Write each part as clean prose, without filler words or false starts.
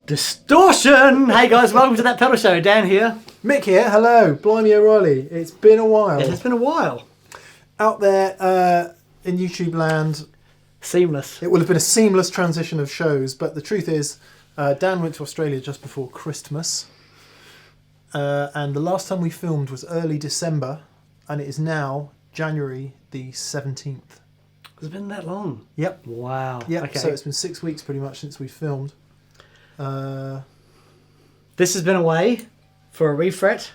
Distortion! Hey guys, welcome to That Pedal Show. Dan here. Mick here. Hello. Blimey O'Reilly. It's been a while. It has been a while. Out there in YouTube land. Seamless. It will have been a seamless transition of shows, but the truth is, Dan went to Australia just before Christmas. And the last time we filmed was early December, and it is now January the 17th. Has it been that long? Yep. Wow. Yep. Okay. So it's been 6 weeks pretty much since we filmed. This has been away for a refret,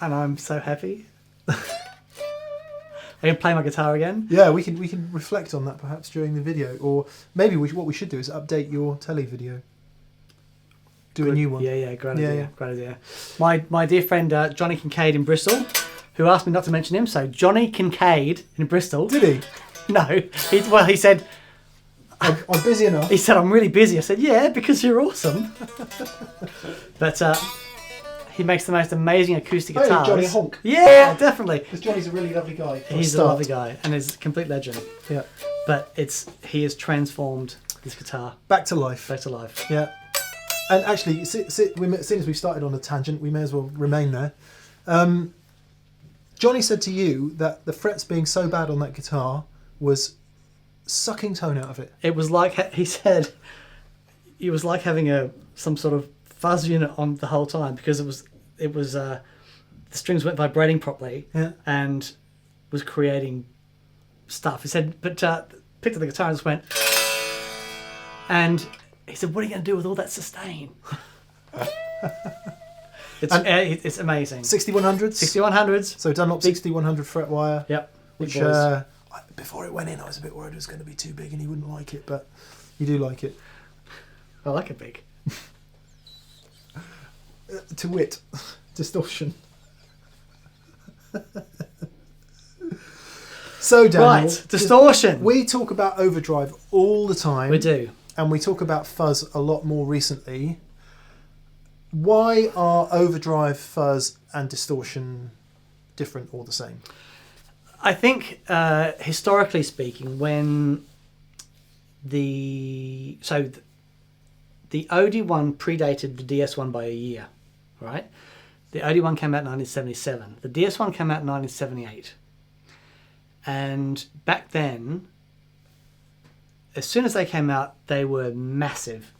and I'm so happy. I can play my guitar again. Yeah, we can reflect on that perhaps during the video, or maybe what we should do is update your telly video. Do a new one. Yeah, great idea. Great idea. My dear friend Jonny Kincaid in Bristol, who asked me not to mention him. So Jonny Kincaid in Bristol. Did he? No. He said, I'm busy enough. He said, I'm really busy. I said, yeah, because you're awesome. But he makes the most amazing acoustic guitars. Johnny Honk. Yeah, definitely. Because Johnny's a really lovely guy. He's a lovely guy and is a complete legend. Yeah. But he has transformed this guitar. Back to life. Back to life. Yeah. And actually, seeing as we started on a tangent, we may as well remain there. Johnny said to you that the frets being so bad on that guitar was sucking tone out of it. It was like, he said, it was like having some sort of fuzz unit on the whole time, because it was the strings weren't vibrating properly. Yeah. And was creating stuff. He said, but picked up the guitar and just went, and he said, what are you going to do with all that sustain? It's amazing. 6100s? 6100s. So Dunlop 6100 fret wire. Yep. Which, before it went in, I was a bit worried it was going to be too big and he wouldn't like it, but you do like it. I like it big. To wit, distortion. So, Daniel, right, distortion. We talk about overdrive all the time. We do. And we talk about fuzz a lot more recently. Why are overdrive, fuzz and distortion different or the same? I think, historically speaking, when the OD1 predated the DS1 by a year, right? The OD1 came out in 1977. The DS1 came out in 1978. And back then, as soon as they came out, they were massive.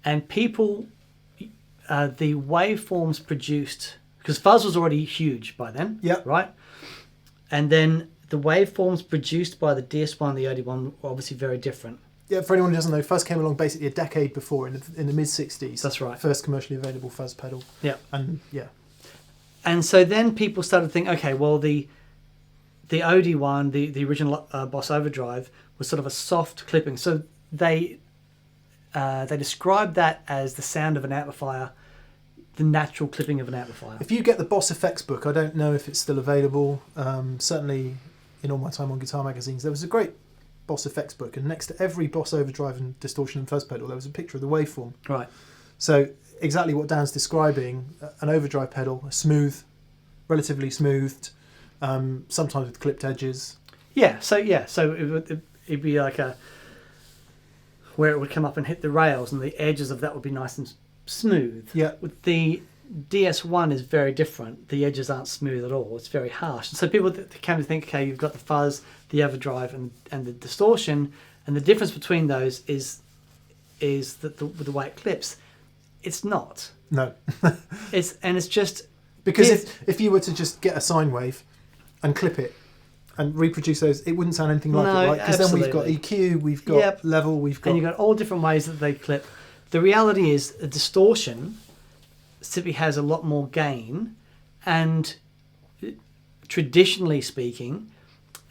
And people, the waveforms produced, because fuzz was already huge by then, yep. Right? And then the waveforms produced by the DS1 and the OD1 were obviously very different. Yeah, for anyone who doesn't know, fuzz came along basically a decade before, in the mid-60s. That's right. First commercially available fuzz pedal. Yeah. And so then people started to think, okay, well, the OD1, the original Boss Overdrive, was sort of a soft clipping. So they described that as the sound of an amplifier, the natural clipping of an amplifier. If you get the Boss Effects book, I don't know if it's still available. Certainly, in all my time on guitar magazines, there was a great Boss Effects book, and next to every Boss Overdrive and Distortion and Fuzz pedal, there was a picture of the waveform. Right. So exactly what Dan's describing: an overdrive pedal, a smooth, relatively smoothed, sometimes with clipped edges. Yeah. So it'd be like where it would come up and hit the rails, and the edges of that would be nice and smooth. Yeah. With the DS1 is very different. The edges aren't smooth at all. It's very harsh. And so people come to think, okay, you've got the fuzz, the overdrive, and the distortion, and the difference between those is that the way it clips. It's not. No. it's just because if you were to just get a sine wave and clip it and reproduce those, it wouldn't sound anything like it, right? Because then we've got EQ, we've got level, we've got... And you've got all different ways that they clip. The reality is a distortion simply has a lot more gain, and traditionally speaking,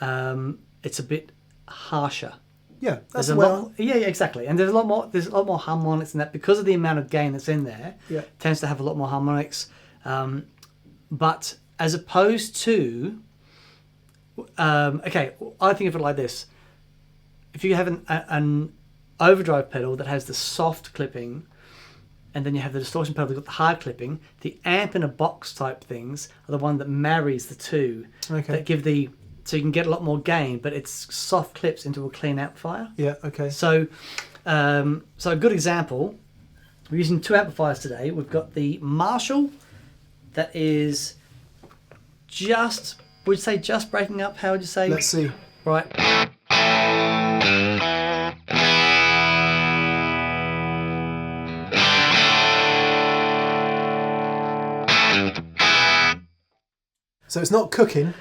it's a bit harsher. Yeah, that's there's a lot. Yeah, exactly. And there's a lot more harmonics in that because of the amount of gain that's in there. Yeah, tends to have a lot more harmonics. But as opposed to, okay, I think of it like this: if you have an overdrive pedal that has the soft clipping, and then you have the distortion pedal that's got the hard clipping, the amp in a box type things are the one that marries the two. Okay. That give so you can get a lot more gain, but it's soft clips into a clean amplifier. Yeah, okay. So So a good example, we're using 2 amplifiers today. We've got the Marshall that is just, would you say just breaking up? How would you say? Let's see. Right. So it's not cooking.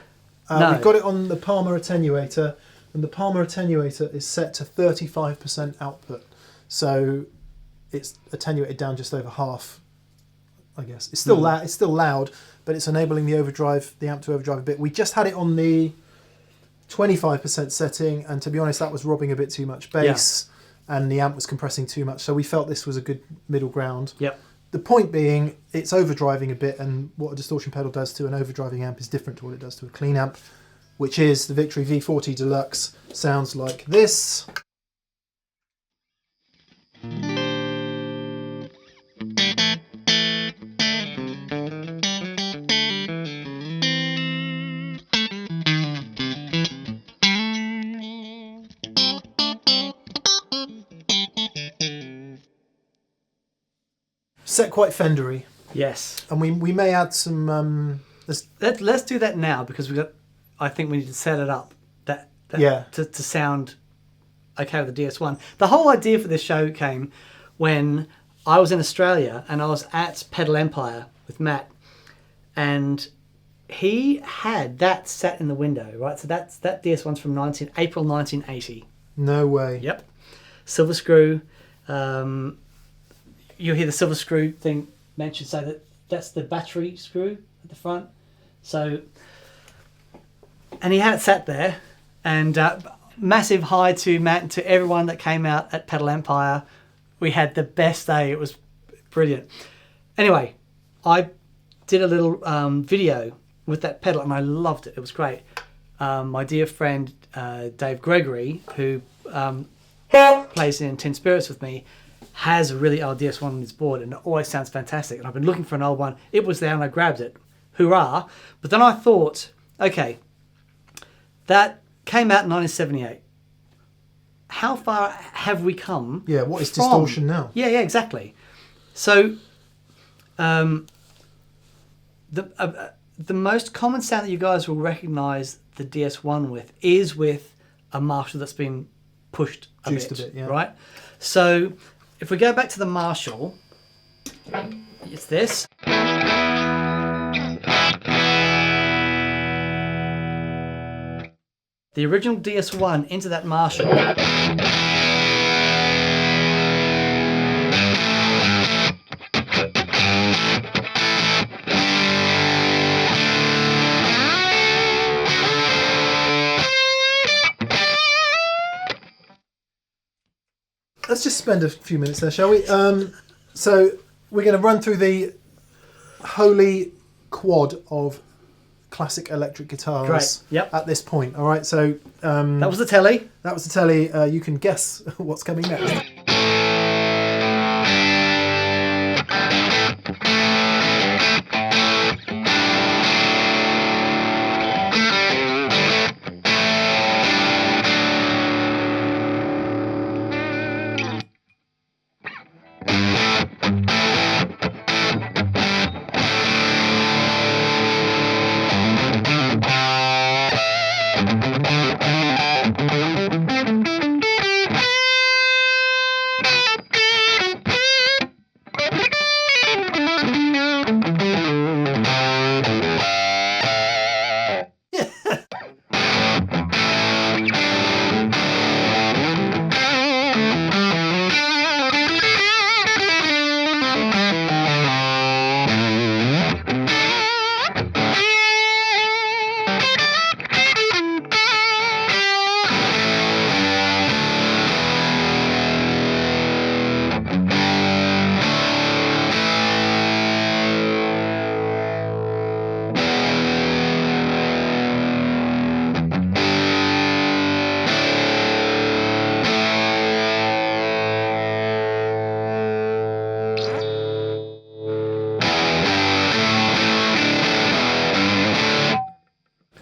No. We've got it on the Palmer attenuator, and the Palmer attenuator is set to 35% output. So it's attenuated down just over half, I guess. It's still loud. It's still loud, but it's enabling the overdrive, the amp to overdrive a bit. We just had it on the 25% setting, and to be honest, that was robbing a bit too much bass, and the amp was compressing too much. So we felt this was a good middle ground. Yep. The point being, it's overdriving a bit, and what a distortion pedal does to an overdriving amp is different to what it does to a clean amp, which is the Victory V40 Deluxe. Sounds like this. Set quite Fendery. Yes. And we may add some... Let's do that now, because I think we need to set it up to sound okay with the DS1. The whole idea for this show came when I was in Australia and I was at Pedal Empire with Matt, and he had that sat in the window, right? So that DS1's from April 1980. No way. Yep. Silver screw. You'll hear the silver screw thing mentioned, so that's the battery screw at the front. So, and he had it sat there, and massive hi to Matt and to everyone that came out at Pedal Empire. We had the best day. It was brilliant. Anyway, I did a little video with that pedal, and I loved it. It was great. My dear friend Dave Gregory, who plays in Tin Spirits with me, has a really old DS1 on his board, and it always sounds fantastic. And I've been looking for an old one. It was there, and I grabbed it. Hurrah! But then I thought, okay, that came out in 1978. How far have we come? Yeah, what is distortion now? Yeah, exactly. So, the most common sound that you guys will recognise the DS1 with is with a Marshall that's been pushed a bit, yeah. Right? So, if we go back to the Marshall, it's this. The original DS1 into that Marshall. Let's just spend a few minutes there, shall we? So we're going to run through the holy quad of classic electric guitars. Great. Yep. At this point. All right. So that was the telly. That was the telly. You can guess what's coming next.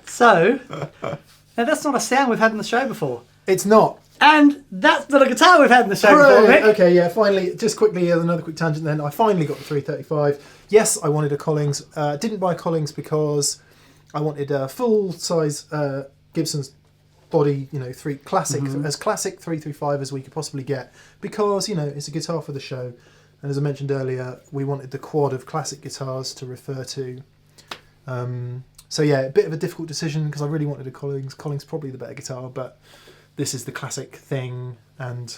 So, now that's not a sound we've had on the show before. It's not. And that's not a guitar we've had in the show Hooray! before, Mick. Okay, yeah, finally, just quickly, another quick tangent then. I finally got the 335. Yes, I wanted a Collings. Didn't buy Collings because I wanted a full-size Gibson's body, you know, classic 335 as we could possibly get, because, you know, it's a guitar for the show. And as I mentioned earlier, we wanted the quad of classic guitars to refer to. So yeah, a bit of a difficult decision because I really wanted a Collings. Collings probably the better guitar, but this is the classic thing, and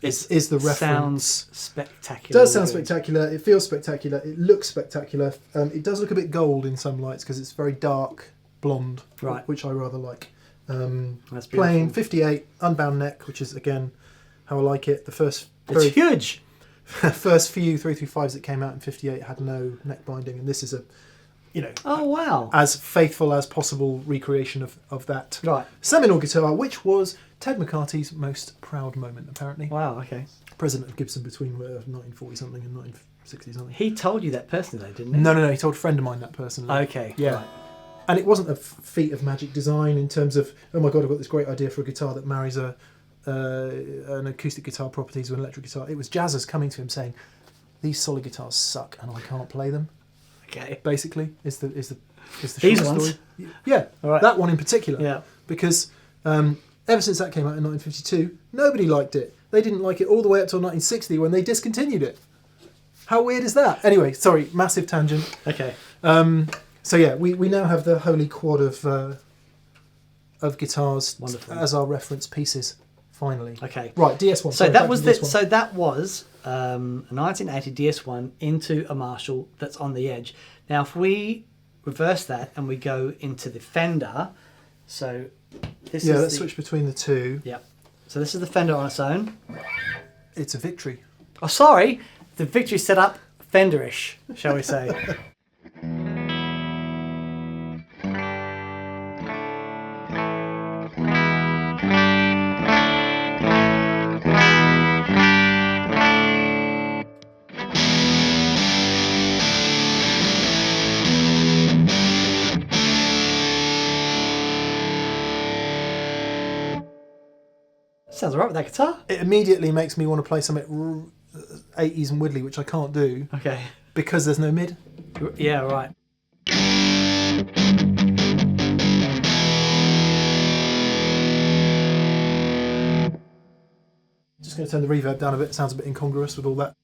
is the reference. Sounds spectacular. It does sound spectacular. It feels spectacular. It looks spectacular. It does look a bit gold in some lights because it's very dark blonde, right, which I rather like. That's plain 58 unbound neck, which is again how I like it. The first it's huge. First few 335s that came out in 58 had no neck binding, and this is a, you know, oh wow, as faithful as possible recreation of that right seminal guitar, which was Ted McCarthy's most proud moment, apparently. Wow, okay. President of Gibson between 1940 something and 1960 something. He told you that personally, though, didn't he? No, he told a friend of mine that personally. Okay, yeah. Right. And it wasn't a feat of magic design in terms of, oh my god, I've got this great idea for a guitar that marries an acoustic guitar properties with an electric guitar. It was jazzers coming to him saying, "These solid guitars suck, and I can't play them." Okay. Basically, is the These short ones? story. Yeah, All right. that one in particular. Yeah. Because ever since that came out in 1952, nobody liked it. They didn't like it all the way up till 1960 when they discontinued it. How weird is that? Anyway, sorry, massive tangent. Okay. So yeah, we now have the holy quad of guitars Wonderful. as our reference pieces. Finally. Okay. Right, DS1. So Sorry, that back was to the DS1. so that was a 1980 DS1 into a Marshall that's on the edge. Now, if we reverse that and we go into the Fender, so this is let's switch between the two. Yeah. So this is the Fender on its own. It's a Victory. Oh, sorry, the Victory set up Fenderish, shall we say? Sounds alright with that guitar. It immediately makes me want to play something 80s and Woodley, which I can't do Okay. because there's no mid. Yeah, right. Just going to turn the reverb down a bit. It sounds a bit incongruous with all that.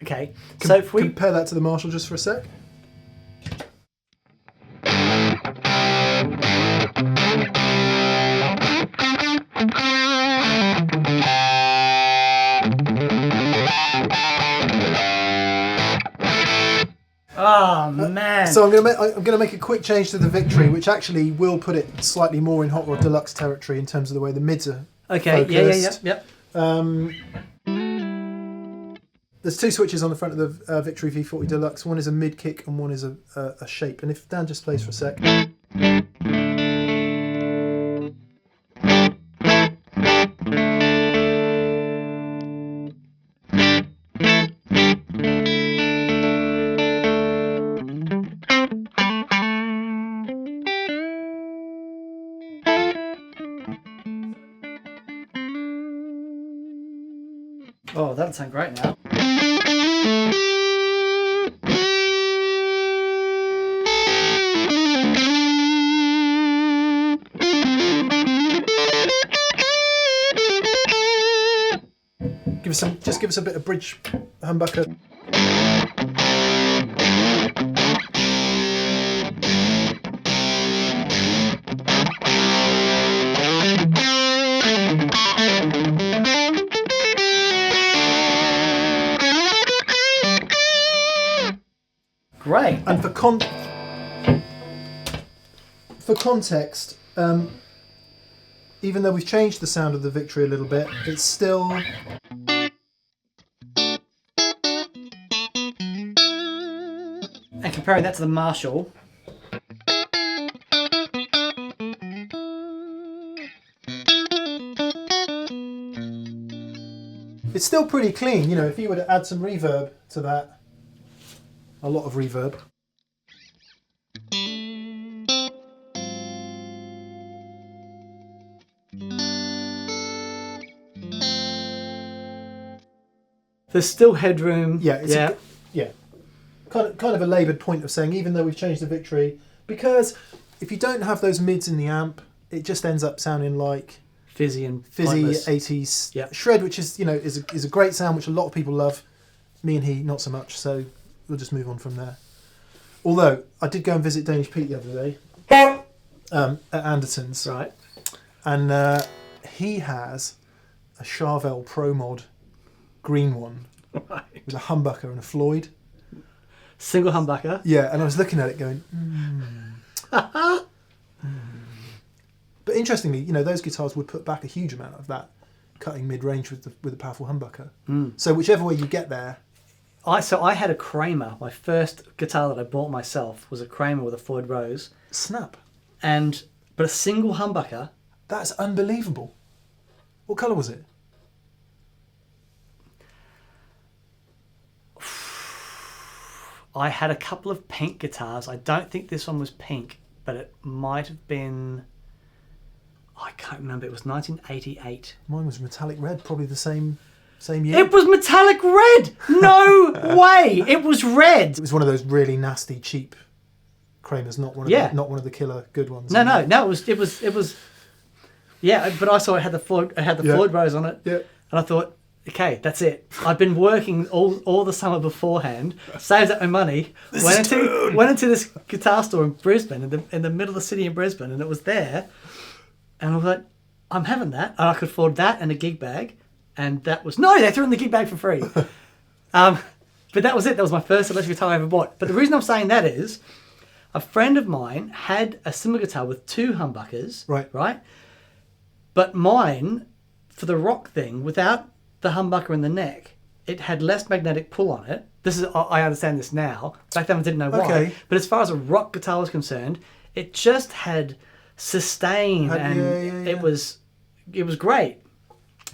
Okay. So if we compare that to the Marshall just for a sec. Oh man! So I'm going to make a quick change to the Victory, which actually will put it slightly more in Hot Rod Deluxe territory in terms of the way the mids are okay. focused. Yeah. There's two switches on the front of the Victory V40 Deluxe. One is a mid kick and one is a shape. And if Dan just plays for a sec. Oh, that'll sound great now. Give us a bit of bridge humbucker. Great. And for context, Even though we've changed the sound of the Victory a little bit, it's still... And comparing that to the Marshall. It's still pretty clean, you know, if you were to add some reverb to that, a lot of reverb. There's still headroom. Yeah, kind of a laboured point of saying, even though we've changed the Victory, because if you don't have those mids in the amp, it just ends up sounding like fizzy and fizzy pointless. 80s shred, which is, you know, is a great sound which a lot of people love. Me and he not so much, so we'll just move on from there. Although I did go and visit Danish Pete the other day at Anderton's, Right. and he has a Charvel Pro Mod green one Right. with a humbucker and a Floyd. Single humbucker. Yeah, and I was looking at it going, But interestingly, you know, those guitars would put back a huge amount of that cutting mid-range with a powerful humbucker. So whichever way you get there. So I had a Kramer. My first guitar that I bought myself was a Kramer with a Floyd Rose. Snap. But a single humbucker. That's unbelievable. What colour was it? I had a couple of pink guitars. I don't think this one was pink, but it might have been... I can't remember. It was 1988. Mine was metallic red, probably the same year. It was metallic red! No way! It was red! It was one of those really nasty, cheap Kramers, not one of the killer good ones. No. It was. Yeah, but I saw it had the Floyd. It had the Floyd Rose on it. Yeah. And I thought, okay, that's it. I've been working all the summer beforehand, saved up my money, went into this guitar store in Brisbane, in the middle of the city in Brisbane, and it was there. And I was like, I'm having that. And I could afford that and a gig bag. And that was... No, they threw in the gig bag for free. But that was it. That was my first electric guitar I ever bought. But the reason I'm saying that is a friend of mine had a similar guitar with two humbuckers. Right? But mine, for the rock thing, without the humbucker in the neck, it had less magnetic pull on it. I understand this now. Back then I didn't know why. Okay. But as far as a rock guitar was concerned, it just had... sustain it was great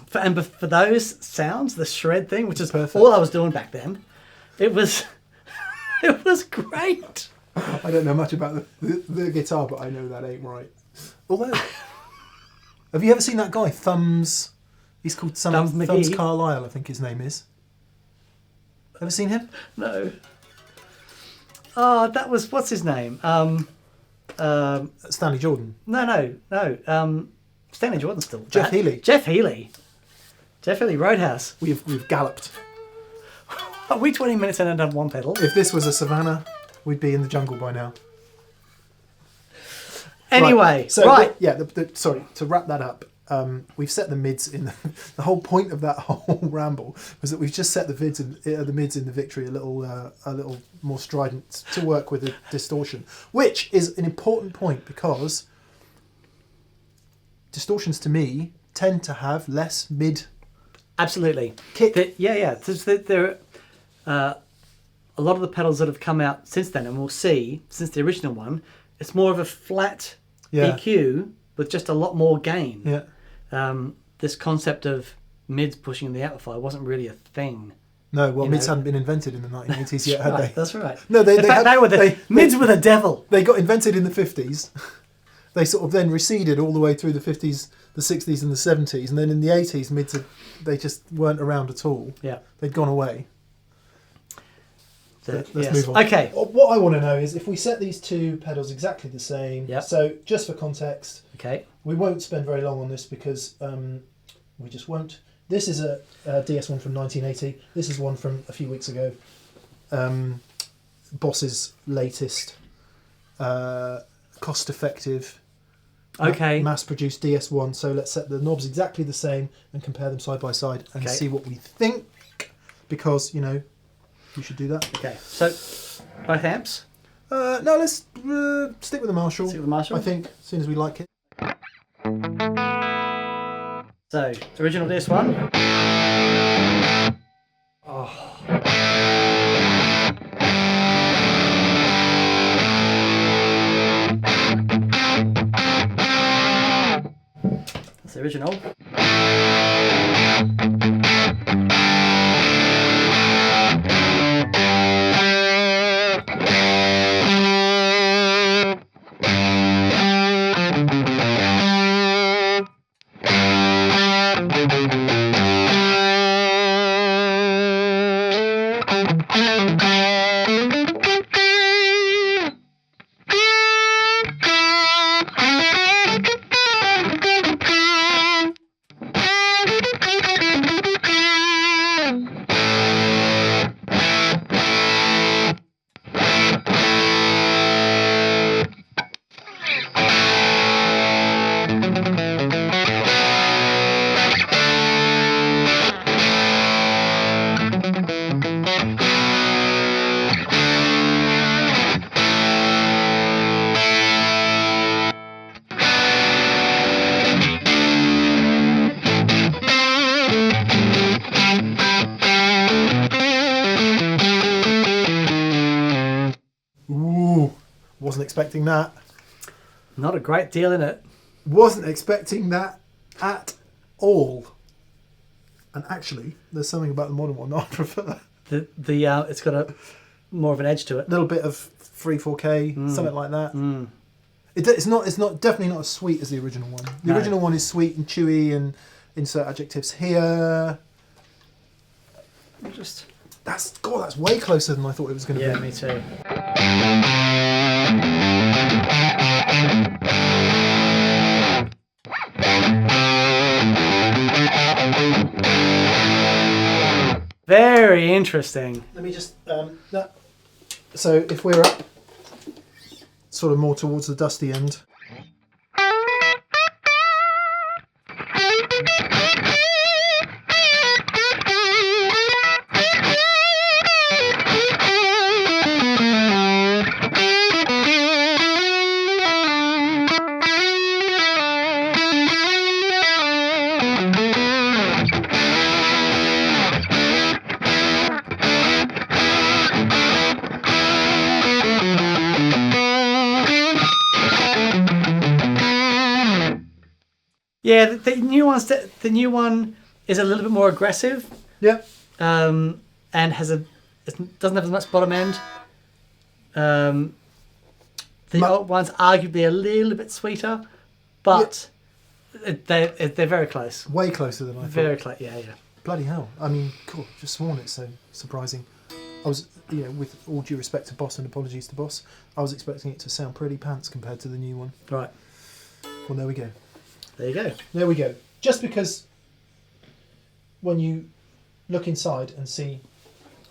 for those sounds, the shred thing, which is perfect. All I was doing back then, it was great. I don't know much about the guitar, but I know that ain't right. Although, have you ever seen that guy Thumbs? He's called Thumbs Carlisle, I think his name is. Ever seen him? No. Oh, that was, what's his name? Stanley Jordan. No. Stanley Jordan's still. Jeff Healey. Jeff Healey, Roadhouse. We've galloped. Are we 20 minutes in and done one pedal? If this was a savannah, we'd be in the jungle by now. Anyway, sorry, to wrap that up, we've set the mids in the whole point of that whole ramble was that we've just set the mids in the Victory a little more strident to work with the distortion, which is an important point because distortions to me tend to have less mid. Absolutely. Kick. There are a lot of the pedals that have come out since then, and we'll see since the original one, it's more of a flat EQ with just a lot more gain. Yeah. This concept of mids pushing the amplifier wasn't really a thing. No, well, mids hadn't been invented in the 1980s yet, had they? That's right. No, mids were the devil. They got invented in the 50s. They sort of then receded all the way through the 50s, the 60s and the 70s, and then in the 80s, mids, they just weren't around at all. Yeah. They'd gone away. Let's move on. Okay. What I want to know is if we set these two pedals exactly the same. Yep. So just for context, okay, we won't spend very long on this because we just won't. This is a DS1 from 1980. This is one from a few weeks ago. Boss's latest cost-effective, mass-produced DS1. So let's set the knobs exactly the same and compare them side by side and see what we think, because, you know, you should do that. Okay, so both amps? No, let's stick with the Marshall. Stick with the Marshall? I think, as soon as we like it. So, original DS1. Oh. That's the original. Wasn't expecting that. Not a great deal in it. Wasn't expecting that at all. And actually, there's something about the modern one that I prefer. It's got a more of an edge to it. A little bit of 3/4K, something like that. It's not definitely not as sweet as the original one. The original one is sweet and chewy, and insert adjectives here. That's way closer than I thought it was going to be. Yeah, me too. Very interesting. Let me just so if we're up sort of more towards the dusty end. Yeah, the new one is a little bit more aggressive. Yeah. And it doesn't have as much bottom end. The old one's arguably a little bit sweeter, but they're very close. Way closer than I thought. Very close. Yeah. Bloody hell! I mean, cool. Just sworn it's so surprising. I was, with all due respect to Boss and apologies to Boss, I was expecting it to sound pretty pants compared to the new one. Right. Well, there we go. There you go. There we go. Just because when you look inside and see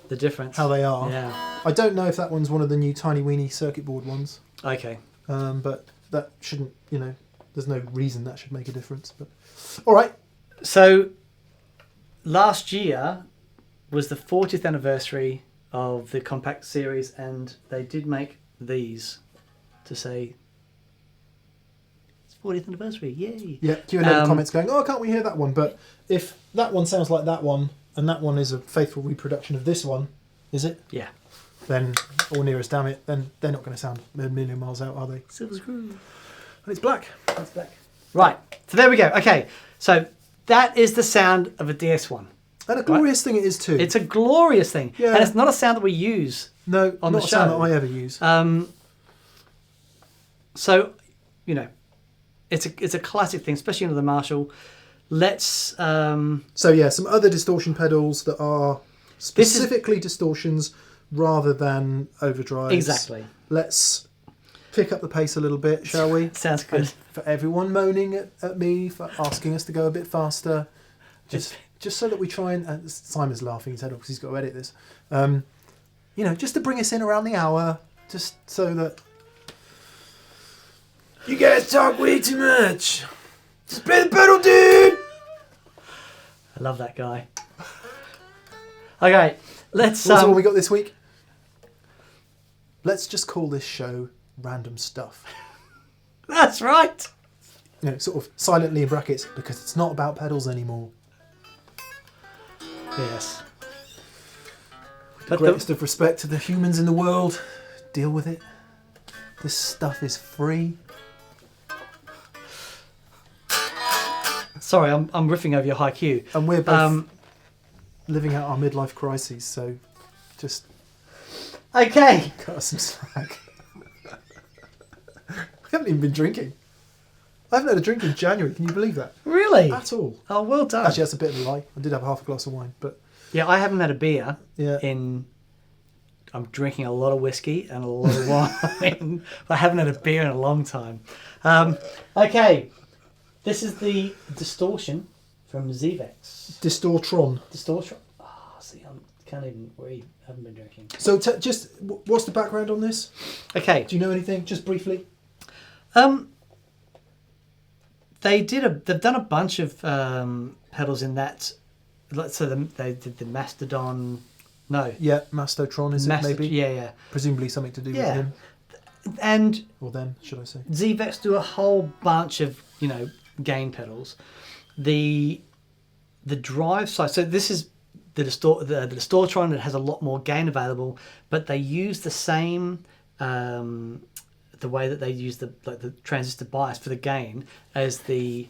the difference, how they are, yeah. I don't know if that one's one of the new tiny weeny circuit board ones. Okay. But that shouldn't, there's no reason that should make a difference. But all right. So last year was the 40th anniversary of the compact series, and they did make these to say 40th anniversary, yay! Yeah, you had other comments going, oh, can't we hear that one? But if that one sounds like that one, and that one is a faithful reproduction of this one, is it? Yeah. Then, or near as damn it, then they're not going to sound a million miles out, are they? Silver screw. And it's black. It's black. Right, so there we go. Okay, so that is the sound of a DS1. And a glorious thing it is too. It's a glorious thing. Yeah. And it's not a sound that we use on the show. Not a sound that I ever use. So, it's a classic thing, especially under the Marshall. Let's... So yeah, some other distortion pedals that are specifically distortions rather than overdrives. Exactly. Let's pick up the pace a little bit, shall we? Sounds good. And for everyone moaning at me for asking us to go a bit faster, just so that we try and... Simon's laughing his head off because he's got to edit this. Just to bring us in around the hour, just so that... You guys talk way too much. Just play the pedal, dude! I love that guy. Okay, let's... What's all we got this week? Let's just call this show Random Stuff. That's right. sort of silently in brackets, because it's not about pedals anymore. Yes. The greatest of respect to the humans in the world. Deal with it. This stuff is free. Sorry, I'm riffing over your high Q. And we're both living out our midlife crises, so just Okay. cut us some slack. We haven't even been drinking. I haven't had a drink in January, can you believe that? Really? At all. Oh, well done. Actually, that's a bit of a lie. I did have half a glass of wine, but... Yeah, I haven't had a beer Yeah. I'm drinking a lot of whiskey and a lot of wine. I haven't had a beer in a long time. Okay. This is the Distortion from ZVEX. Distortron. Distortion. Oh, see, I can't even read. I haven't been drinking. So just, what's the background on this? Okay. Do you know anything, just briefly? They've done a bunch of pedals in that. So they did the Mastodon. No. Yeah, Mastotron, is it maybe? Yeah. Presumably something to do with Yeah. him. And Or them, should I say. ZVEX do a whole bunch of, gain pedals. The drive side, so this is the Distortron that has a lot more gain available, but they use the same the way that they use the transistor bias for the gain as the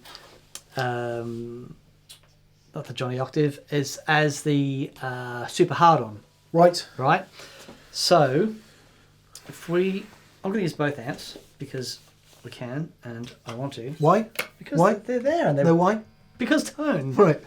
not the Jonny octave, as the super hard on. Right. Right? So I'm gonna use both amps because we can and I want to. Why? Because Why? they're there and they're No, why? because tone. Right.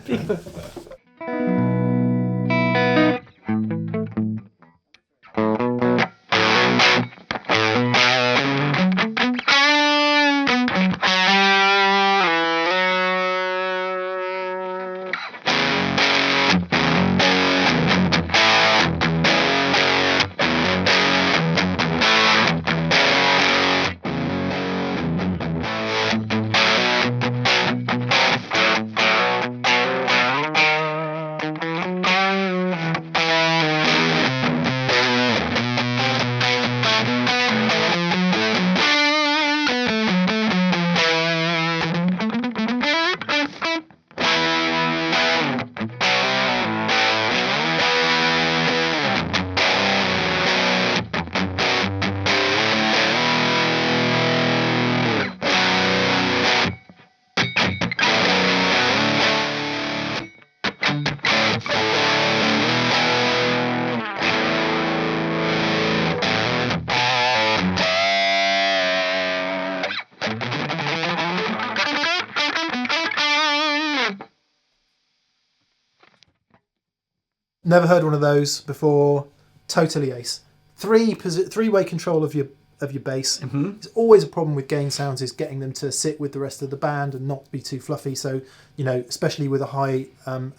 Never heard one of those before. Totally ace. Three-way control of your bass. Mm-hmm. It's always a problem with gain sounds is getting them to sit with the rest of the band and not be too fluffy. So, especially with a high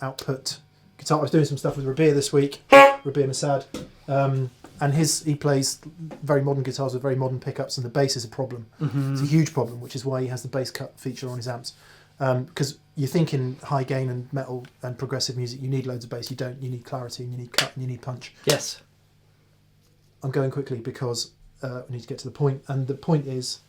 output guitar. I was doing some stuff with Rabir this week. Rabir Masad. And he plays very modern guitars with very modern pickups, and the bass is a problem. Mm-hmm. It's a huge problem, which is why he has the bass cut feature on his amps. Because you think in high gain and metal and progressive music, you need loads of bass. You don't. You need clarity, and you need cut, and you need punch. Yes. I'm going quickly because we need to get to the point. And the point is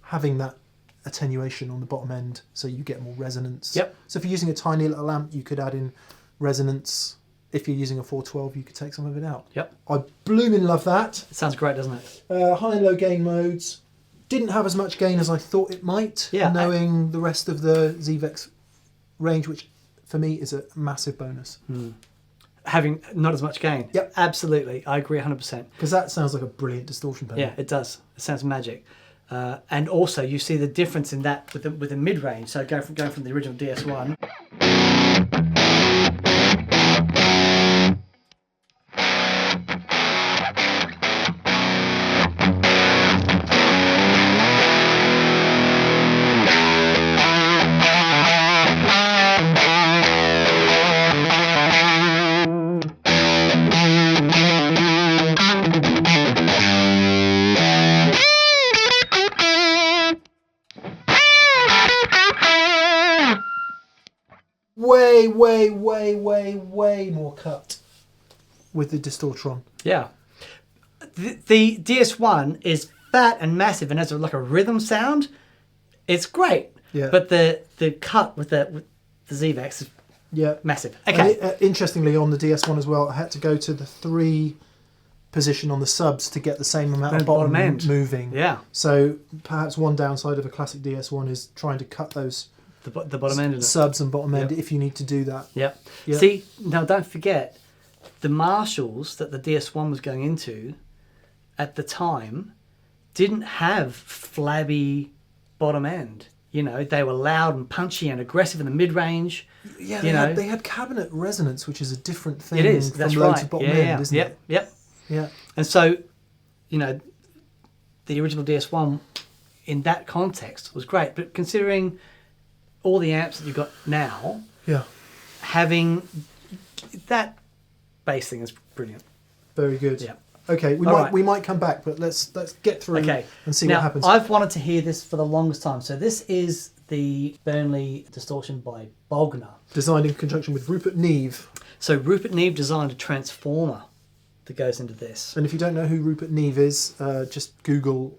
having that attenuation on the bottom end so you get more resonance. Yep. So if you're using a tiny little amp, you could add in resonance. If you're using a 412, you could take some of it out. Yep. I blooming love that. It sounds great, doesn't it? High and low gain modes. Didn't have as much gain as I thought it might, knowing the rest of the ZVEX range, which for me is a massive bonus. Having not as much gain. Yep. Absolutely. I agree 100%. Because that sounds like a brilliant distortion pedal. Yeah, it does. It sounds magic. And also you see the difference in that with the mid-range. So going from the original DS1. Way more cut with the Distortron. Yeah. The DS1 is fat and massive and has like a rhythm sound. It's great. Yeah. But the cut with the ZVEX is massive. Okay. And interestingly, on the DS1 as well, I had to go to the 3 position on the subs to get the same amount of bottom end moving. Yeah. So perhaps one downside of a classic DS1 is trying to cut those the bottom end subs and bottom end if you need to do that. Yep. See, now don't forget, the Marshalls that the DS1 was going into at the time didn't have flabby bottom end. You know, they were loud and punchy and aggressive in the mid-range. Yeah, they had cabinet resonance, which is a different thing. It is. From That's low right. to bottom end, isn't it? Yep. Yeah. And so, you know, the original DS1 in that context was great, but considering all the amps that you've got now, having that bass thing is brilliant. Very good. Yeah. Okay, we might come back, but let's get through and see what happens. I've wanted to hear this for the longest time. So this is the Burnley Distortion by Bogner. Designed in conjunction with Rupert Neve. So Rupert Neve designed a transformer that goes into this. And if you don't know who Rupert Neve is, just Google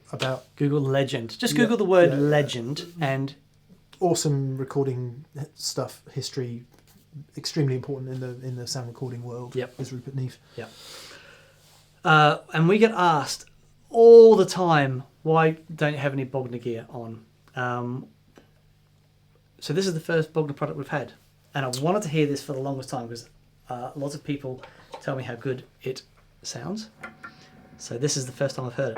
legend. Just Google the word legend and... Awesome recording stuff, history, extremely important in the sound recording world. Is Rupert Neve. Yep. And we get asked all the time, why don't you have any Bognor gear on? So this is the first Bognor product we've had. And I wanted to hear this for the longest time because lots of people tell me how good it sounds. So this is the first time I've heard it.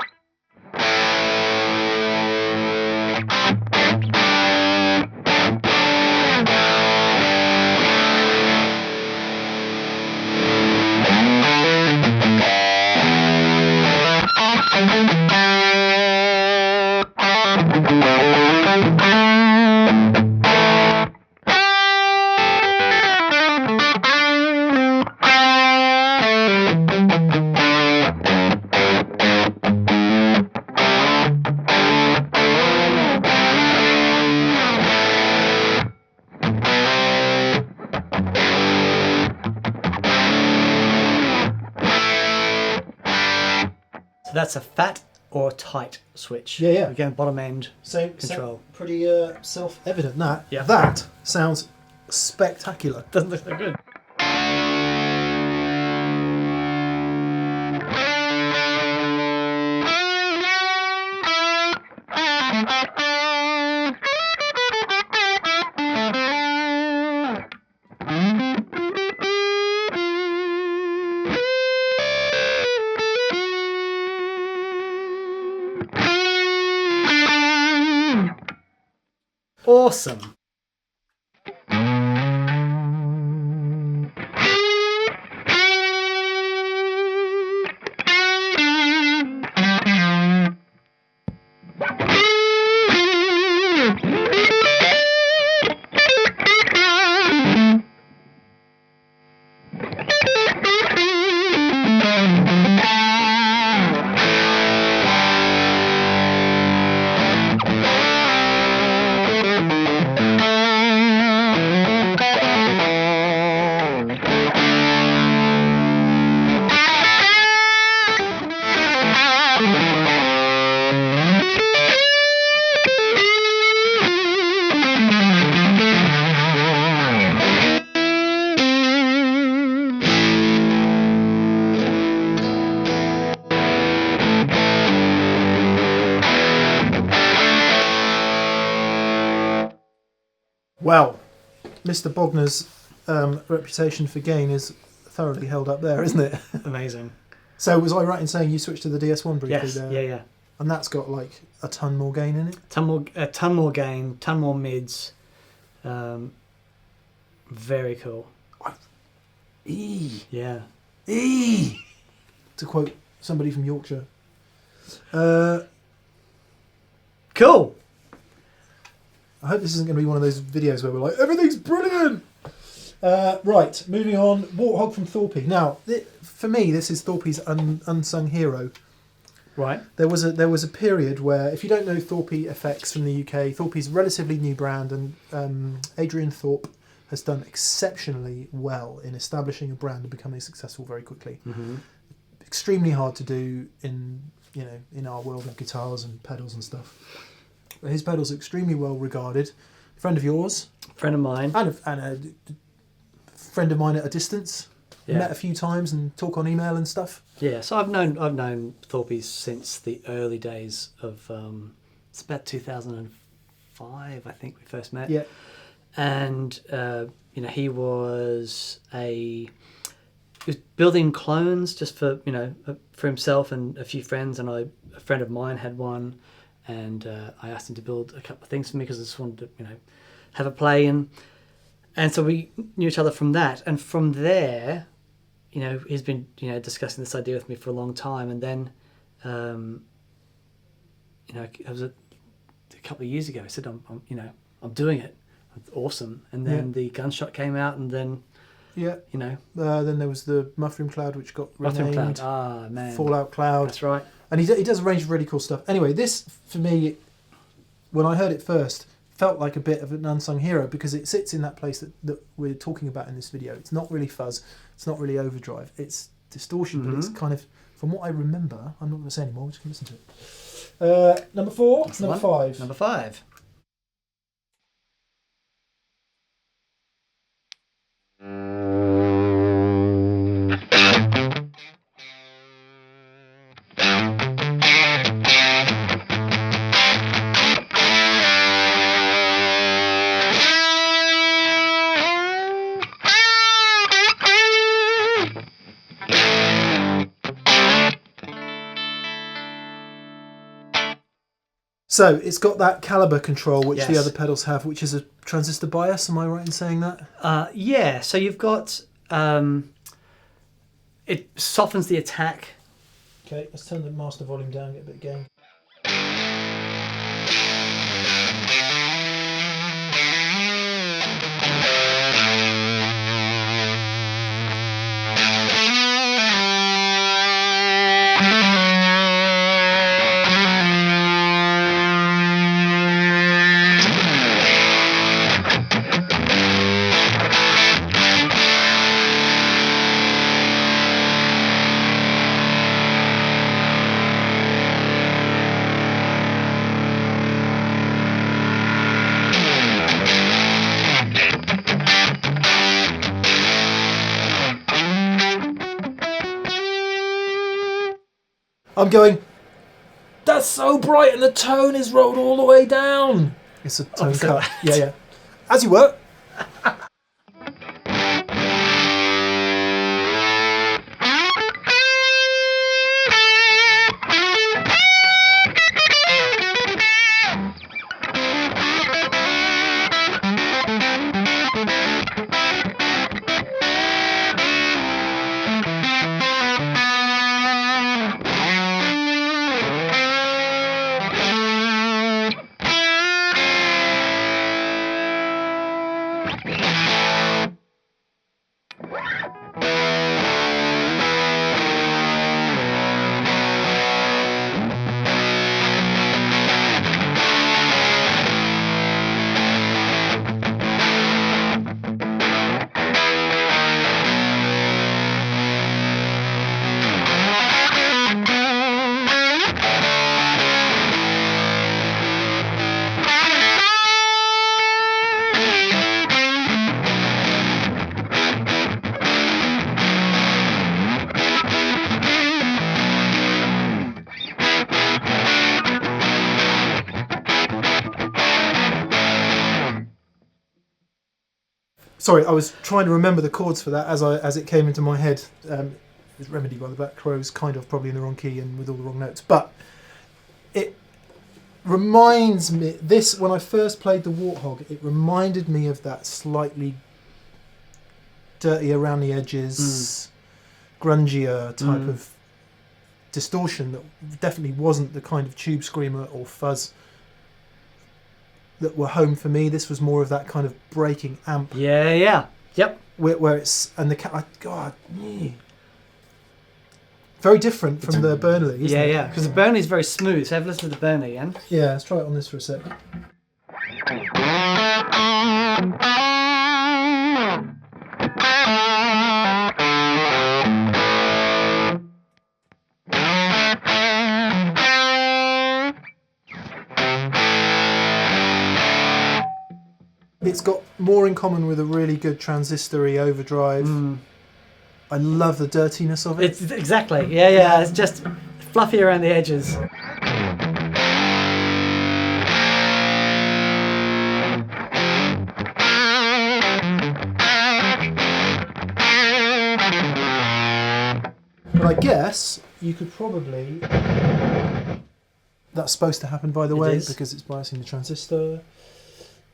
That's a fat or tight switch. Yeah. Again, bottom end control. Pretty self-evident that. Yeah. That sounds spectacular. Doesn't look so good. Awesome. Wow, Mr. Bogner's reputation for gain is thoroughly held up there, isn't it? Amazing. So was I right in saying you switched to the DS1 briefly? Yes. There? Yeah. And that's got like a ton more gain in it. A ton more gain, ton more mids. Very cool. Yeah. To quote somebody from Yorkshire. Cool. I hope this isn't going to be one of those videos where we're like, everything's brilliant. Right, moving on. Warthog from Thorpy. Now, for me, this is Thorpy's unsung hero. Right. There was a period where, if you don't know Thorpy effects from the UK, Thorpy's a relatively new brand, and Adrian Thorpe has done exceptionally well in establishing a brand and becoming successful very quickly. Mm-hmm. Extremely hard to do in our world of guitars and pedals and stuff. His pedals are extremely well regarded. Friend of yours, Friend of mine. and a friend of mine at a distance. Yeah. Met a few times and talk on email and stuff. Yeah, so I've known Thorpy since the early days of it's about 2005, I think we first met. Yeah. And he was building clones just for for himself and a few friends, and a friend of mine had one, and I asked him to build a couple of things for me because I just wanted to have a play, and so we knew each other from that, and from there. He's been discussing this idea with me for a long time, and then it was a couple of years ago. He said, "I'm doing it. It's awesome." And then the gunshot came out, and then then there was the Mushroom Cloud, which got Mushroom renamed. Cloud. Ah, man, Fallout Cloud. That's right. And he does a range of really cool stuff. Anyway, this for me, when I heard it first, felt like a bit of an unsung hero because it sits in that place that we're talking about in this video. It's not really fuzz, it's not really overdrive, it's distortion, but it's kind of, from what I remember, I'm not going to say anymore, we're just going to listen to it. Number 4, number 5. Number 5. So it's got that caliber control, which Yes. the other pedals have, which is a transistor bias. Am I right in saying that? Yeah, so you've got it softens the attack. Okay, let's turn the master volume down, get a bit of gain. I'm going, that's so bright and the tone is rolled all the way down. It's a tone cut. Yeah. As you were. Sorry, I was trying to remember the chords for that as it came into my head. It was remedied by the Black Crows, kind of probably in the wrong key and with all the wrong notes. But it reminds me, when I first played the Warthog, it reminded me of that slightly dirty around the edges, grungier type of distortion that definitely wasn't the kind of tube screamer or fuzz that were home for me. This was more of that kind of breaking amp. Yeah. Yep. Where it's and the very different from the Burnley. Isn't it? Yeah. Because the Burnley is very smooth. So have a listen to the Burnley again. Yeah, let's try it on this for a sec. It's got more in common with a really good transistory overdrive. I love the dirtiness of it. It's exactly, yeah. It's just fluffy around the edges. But I guess you could probably... That's supposed to happen, by the way, because it's biasing the transistor.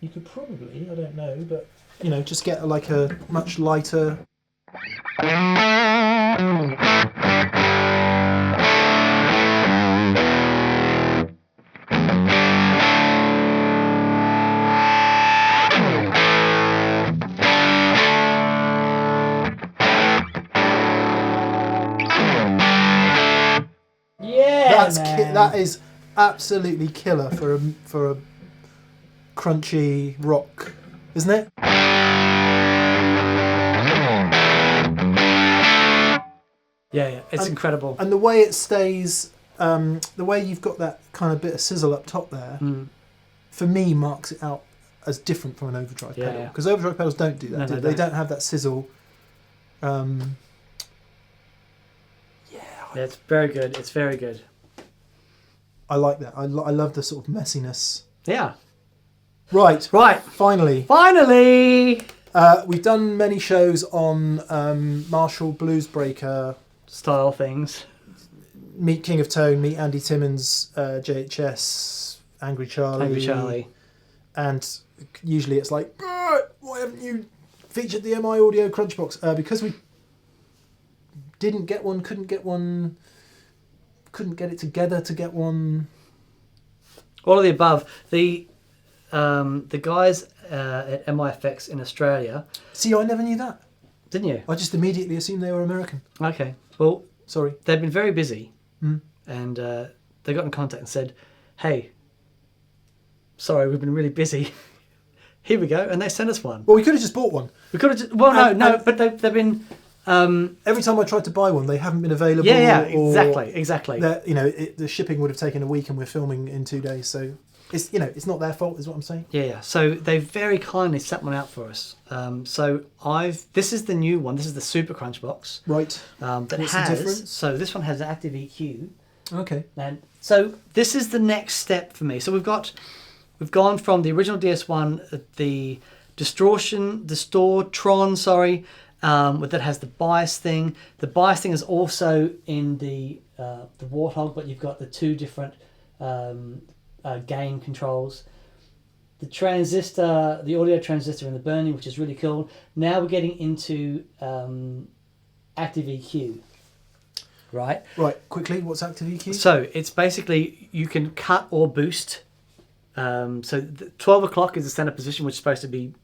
You could probably, I don't know, but, you know, just get like a much lighter... That is absolutely killer for a crunchy rock, isn't it? Yeah, it's incredible. And the way it stays, the way you've got that kind of bit of sizzle up top there, for me marks it out as different from an overdrive pedal. Because overdrive pedals don't do that. They don't have that sizzle. Yeah, it's very good. It's very good. I like that. I love the sort of messiness. Yeah. Right. Finally. We've done many shows on Marshall Bluesbreaker style things. Meet King of Tone, meet Andy Timmons, JHS, Angry Charlie. And usually it's like, why haven't you featured the MI Audio Crunchbox? Because we didn't get one, couldn't get it together to get one. All of the above. The guys at MIFX in Australia. See, I never knew that. Didn't you? I just immediately assumed they were American. Okay. Well, sorry. They've been very busy, and they got in contact and said, "Hey, sorry, we've been really busy. Here we go," and they sent us one. Well, we could have just bought one. We could have just. Well, no, but they've been. Every time I tried to buy one, they haven't been available. Yeah, exactly. The shipping would have taken a week, and we're filming in 2 days, so it's it's not their fault, is what I'm saying. Yeah. So they very kindly set one out for us. This is the new one. This is the Super Crunch box. Right. What's the difference? So this one has an active EQ. Okay. And so this is the next step for me. So we've gone from the original DS1, the Distortron, that has the bias thing. The bias thing is also in the Warthog, but you've got the two different gain controls. The transistor, the audio transistor in the Burnley, which is really cool. Now we're getting into active EQ. Right. Quickly, what's active EQ? So it's basically you can cut or boost. So 12 o'clock is the center position, which is supposed to be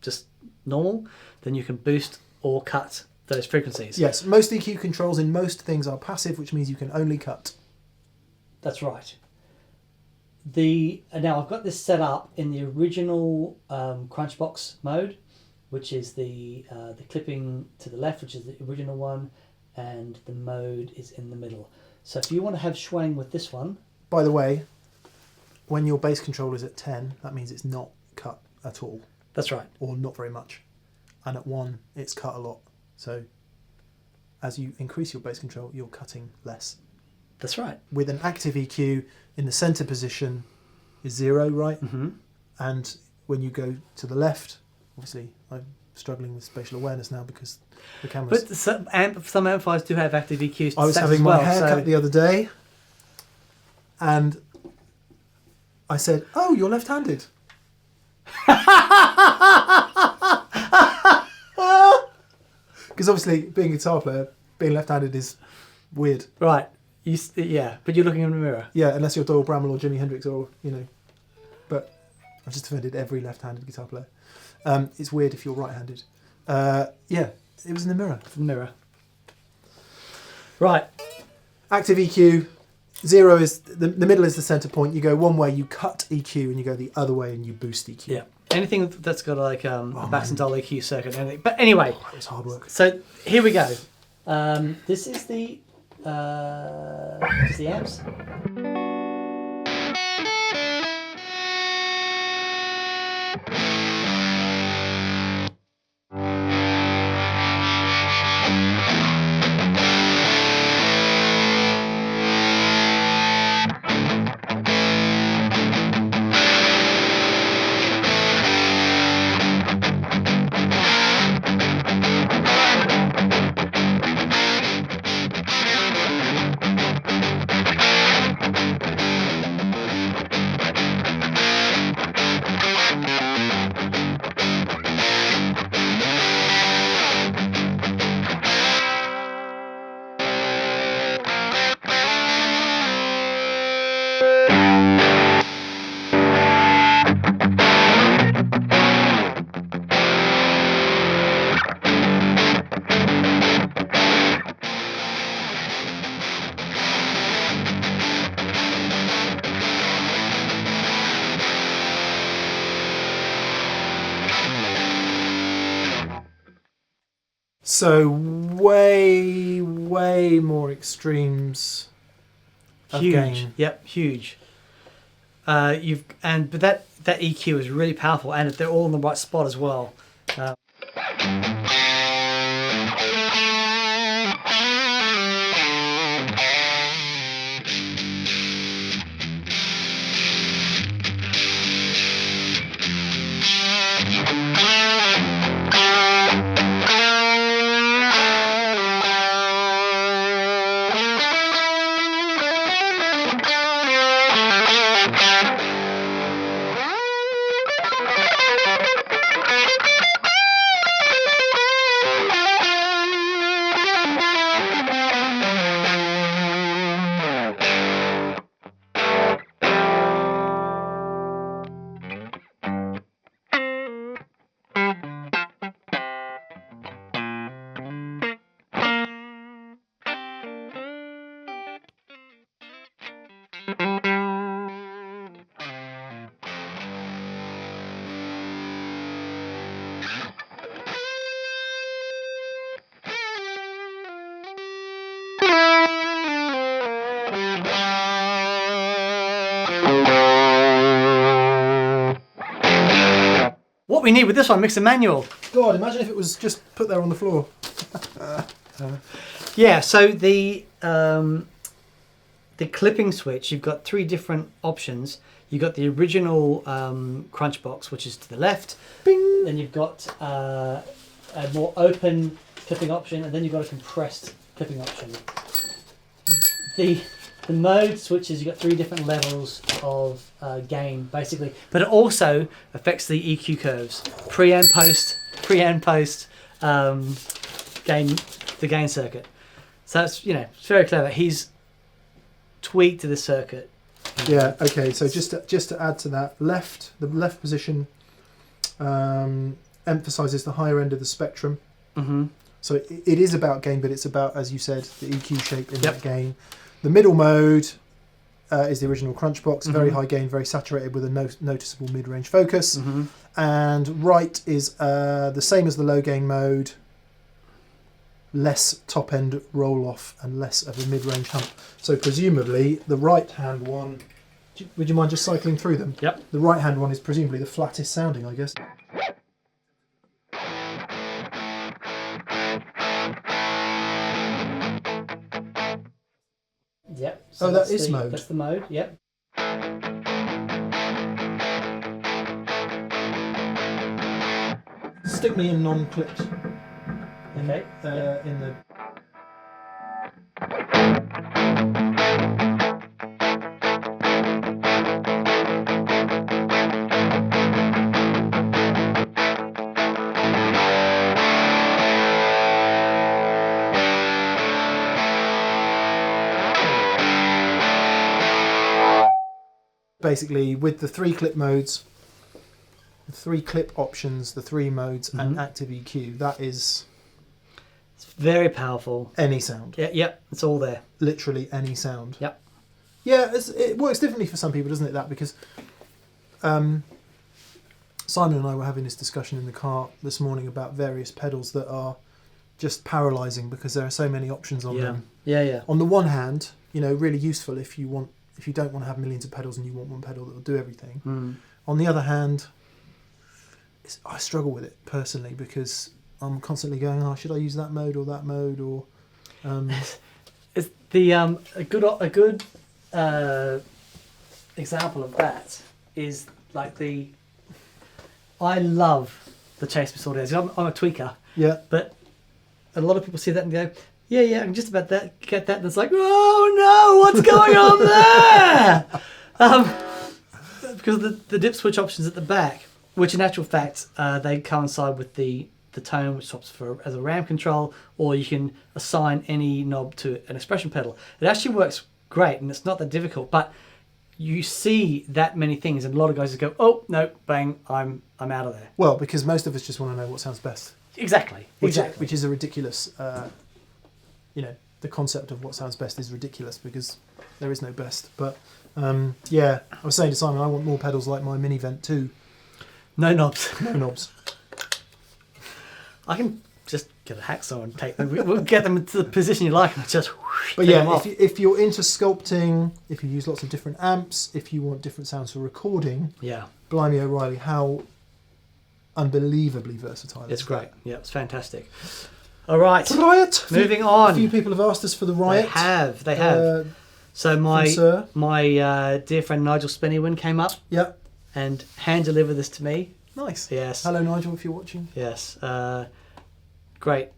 just normal. Then you can boost or cut those frequencies. Yes, most EQ controls in most things are passive, which means you can only cut. That's right. Now I've got this set up in the original Crunchbox mode, which is the clipping to the left, which is the original one, and the mode is in the middle. So if you want to have swaying with this one... By the way, when your bass control is at 10, that means it's not cut at all. That's right. Or not very much. And at 1, it's cut a lot. So as you increase your bass control, you're cutting less. That's right. With an active EQ in the center position is 0, right? Mm-hmm. And when you go to the left, obviously I'm struggling with spatial awareness now because the camera's... But some amplifiers do have active EQs. I was having my hair cut the other day and I said, "Oh, you're left-handed." Because obviously being a guitar player, being left-handed is weird. Right. But you're looking in the mirror. Yeah, unless you're Doyle Bramwell or Jimi Hendrix or, But I've just offended every left-handed guitar player. It's weird if you're right-handed. Yeah, it was in the mirror. The mirror. Right. Active EQ. 0 is... The middle is the centre point. You go one way, you cut EQ, and you go the other way and you boost EQ. Yeah. Anything that's got like a Baxendale EQ circuit. Anything. But anyway. It was hard work. So here we go. This is the amps. So way more extremes of Huge. gain. Yep, huge. But that EQ is really powerful, and they're all in the right spot as well. What we need with this one, mix and manual. God, imagine if it was just put there on the floor. Yeah, so the clipping switch, you've got 3 different options. You've got the original crunch box, which is to the left. Bing! Then you've got a more open clipping option, and then you've got a compressed clipping option. The mode switches, you've got 3 different levels of gain, basically. But it also affects the EQ curves. Pre and post gain, the gain circuit. So it's, it's very clever. He's tweaked to the circuit. Yeah, okay, so just to add to that, the left position emphasises the higher end of the spectrum. Mm-hmm. So it is about gain, but it's about, as you said, the EQ shape in that gain. The middle mode is the original crunch box, very high gain, very saturated with a noticeable mid-range focus. Mm-hmm. And right is the same as the low gain mode, less top end roll off and less of a mid-range hump. So presumably the right hand one, would you mind just cycling through them? Yep. The right hand one is presumably the flattest sounding, I guess. Yep. So that is mode. That's the mode, yep. Stick me in non-clipped. Okay. In the... Basically, with the 3 clip modes, the 3 clip options, the 3 modes, and active EQ, that is... It's very powerful. Any sound. Yeah, yep, it's all there. Literally any sound. Yep. Yeah, it works differently for some people, doesn't it, that? Because Simon and I were having this discussion in the car this morning about various pedals that are just paralysing because there are so many options on them. Yeah. On the one hand, really useful if you don't want to have millions of pedals and you want one pedal that will do everything. Mm. On the other hand, I struggle with it personally because I'm constantly going, should I use that mode or that mode or? It's the a good example of that is like I love the Chase Pistol Days. I'm a tweaker. Yeah. But a lot of people see that and go, yeah, I'm just about that. Get that, and it's like, oh no, what's going on there? Because the dip switch options at the back, which in actual fact they coincide with the tone, which swaps as a RAM control, or you can assign any knob to an expression pedal. It actually works great, and it's not that difficult. But you see that many things, and a lot of guys just go, oh no, bang, I'm out of there. Well, because most of us just want to know what sounds best. Exactly. Which is a ridiculous. The concept of what sounds best is ridiculous because there is no best. But I was saying to Simon, I want more pedals like my mini vent too. No knobs. No knobs. I can just get a hacksaw and take them. We'll get them into the position you like and just. But yeah, if you're into sculpting, if you use lots of different amps, if you want different sounds for recording, yeah, blimey O'Reilly, how unbelievably versatile. It's great. Yeah, it's fantastic. All right, Riot. Moving on. A few people have asked us for the Riot. They have. So my Suhr. Dear friend Nigel Spinnywin came up. Yep. And hand delivered this to me. Nice. Yes. Hello Nigel, if you're watching. Yes. Great.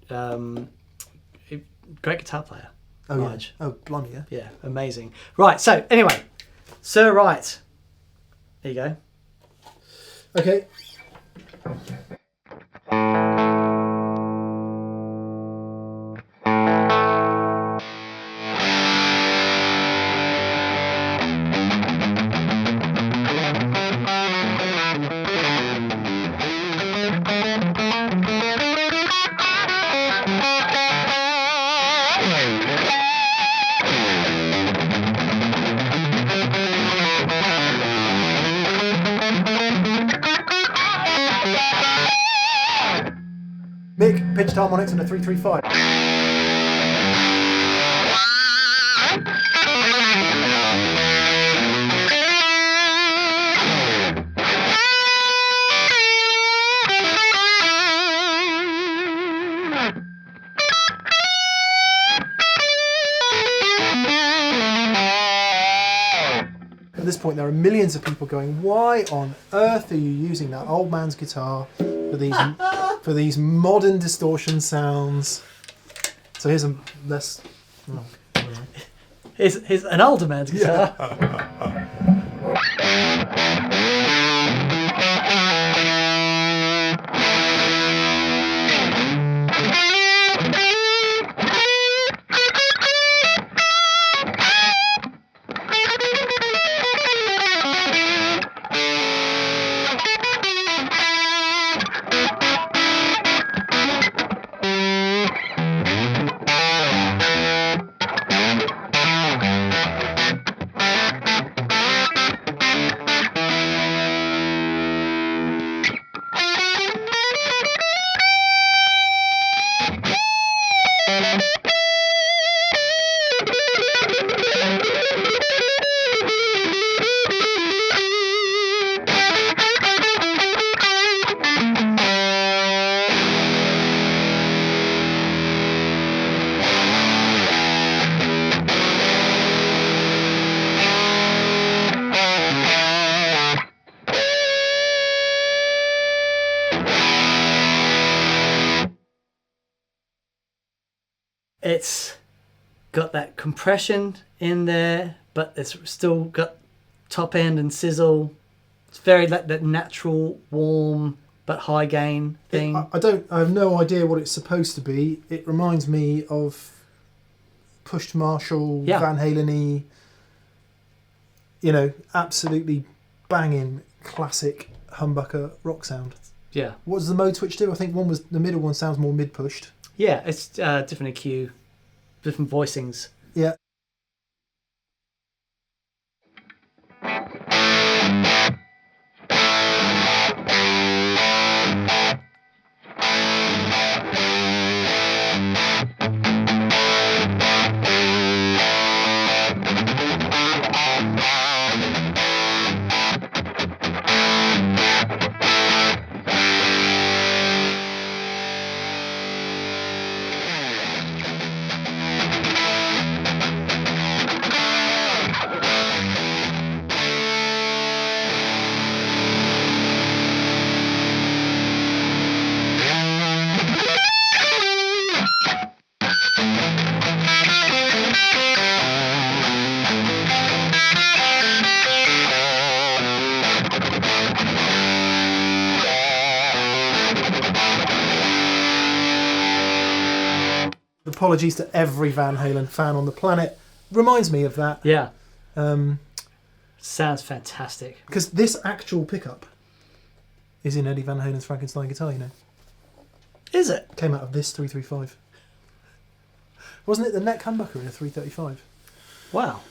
Great guitar player. Oh Nige. yeah. Oh blimey, yeah. Yeah, amazing. Right. So anyway, Suhr Riot. There you go. Okay. Mick, pitched harmonics and a 335. At this point, there are millions of people going, "Why on earth are you using that old man's guitar for these modern distortion sounds?" So here's a less. Oh, I don't know. Here's an older man's guitar. Yeah. It's got that compression in there, but it's still got top end and sizzle. It's very that natural, warm but high gain thing. I have no idea what it's supposed to be. It reminds me of pushed Marshall, Van Halen-y, absolutely banging classic humbucker rock sound. Yeah. What does the mode switch do? I think the middle one sounds more mid-pushed. Yeah, it's different EQ, different voicings. Yeah. Apologies to every Van Halen fan on the planet. Reminds me of that. Yeah. Sounds fantastic. Because this actual pickup is in Eddie Van Halen's Frankenstein guitar, Is it? Came out of this 335. Wasn't it the neck humbucker in a 335? Wow.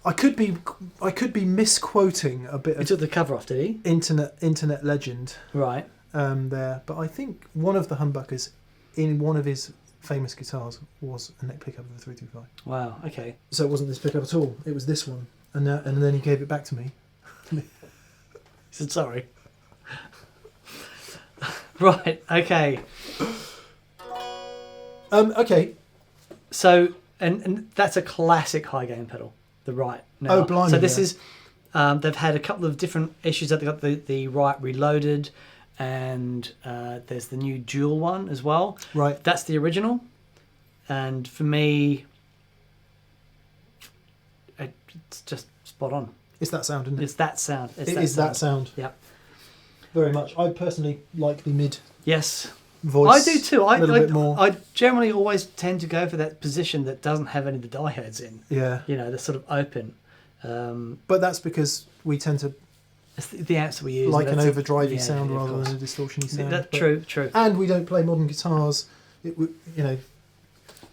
I could be misquoting a bit He of took the cover off, did he? internet legend Right. there, but I think one of the humbuckers in one of his famous guitars was a neck pickup of a 325. Wow. Okay. So it wasn't this pickup at all. It was this one, and then he gave it back to me. He said sorry. Right. Okay. Okay. So and that's a classic high gain pedal. The Riot. Now, Oh, blimey. So this is. They've had a couple of different issues. That they got the Riot Reloaded, and there's the new dual one as well. Right. That's the original, and for me, it's just spot on. It's that sound, isn't it? It's that sound. It is that sound. Yep. Very much. I personally like the mid Yes. voice. I do too. A little bit more. I generally always tend to go for that position that doesn't have any of the diehards in. Yeah. You know, they're sort of open. But that's because we tend to It's the amps that we use. like an That's overdrivey yeah, sound yeah, of rather course. than a distortion-y sound. That, But- true. And we don't play modern guitars.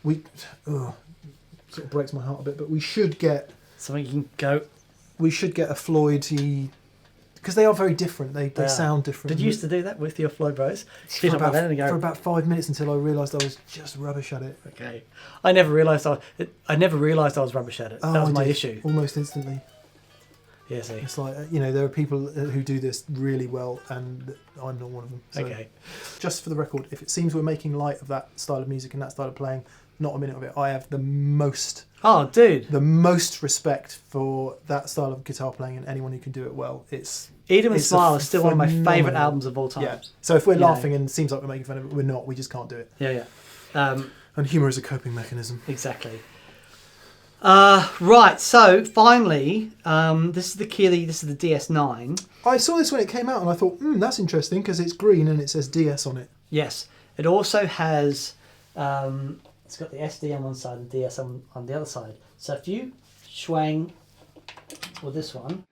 We sort of breaks my heart a bit, but we should get Something you can go. a Floyd-y, because they are very different. They are. sound different. Did you used to do that with your Floyd Bros? for Sit up about, like that and go. for about 5 minutes until I realised I was just rubbish at it. Okay. I never realised I was rubbish at it. Oh, That was I my did, issue. almost instantly. Yeah, see. It's like, there are people who do this really well, and I'm not one of them. So, Okay. just for the record, if it seems we're making light of that style of music and that style of playing, not a minute of it. I have the most Oh, dude. respect for that style of guitar playing and anyone who can do it well. Edom and it's Smile a is still one of my favourite phenomenal- albums of all time. Yeah. So if we're You know. laughing and it seems like we're making fun of it, we're not. We just can't do it. Yeah. And humour is a coping mechanism. Exactly. Right, so finally, this is the Keeley, this is the DS-9. I saw this when it came out and I thought, that's interesting because it's green and it says DS on it. Yes, it also has, it's got the SD on one side and DS on the other side. So if you swang with this one,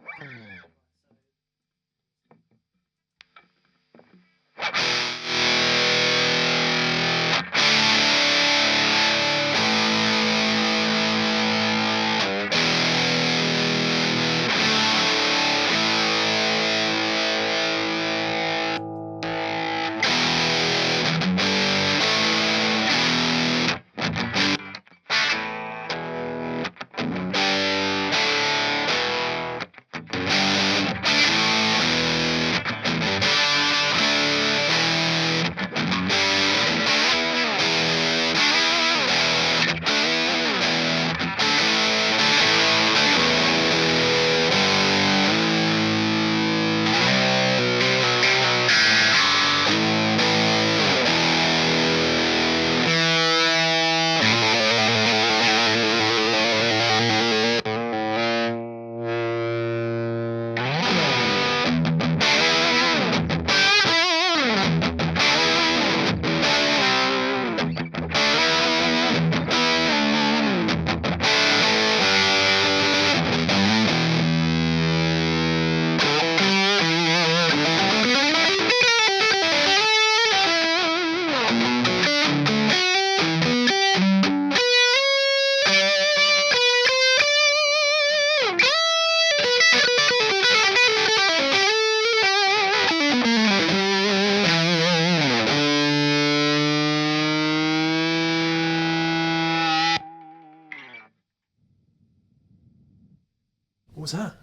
What was that?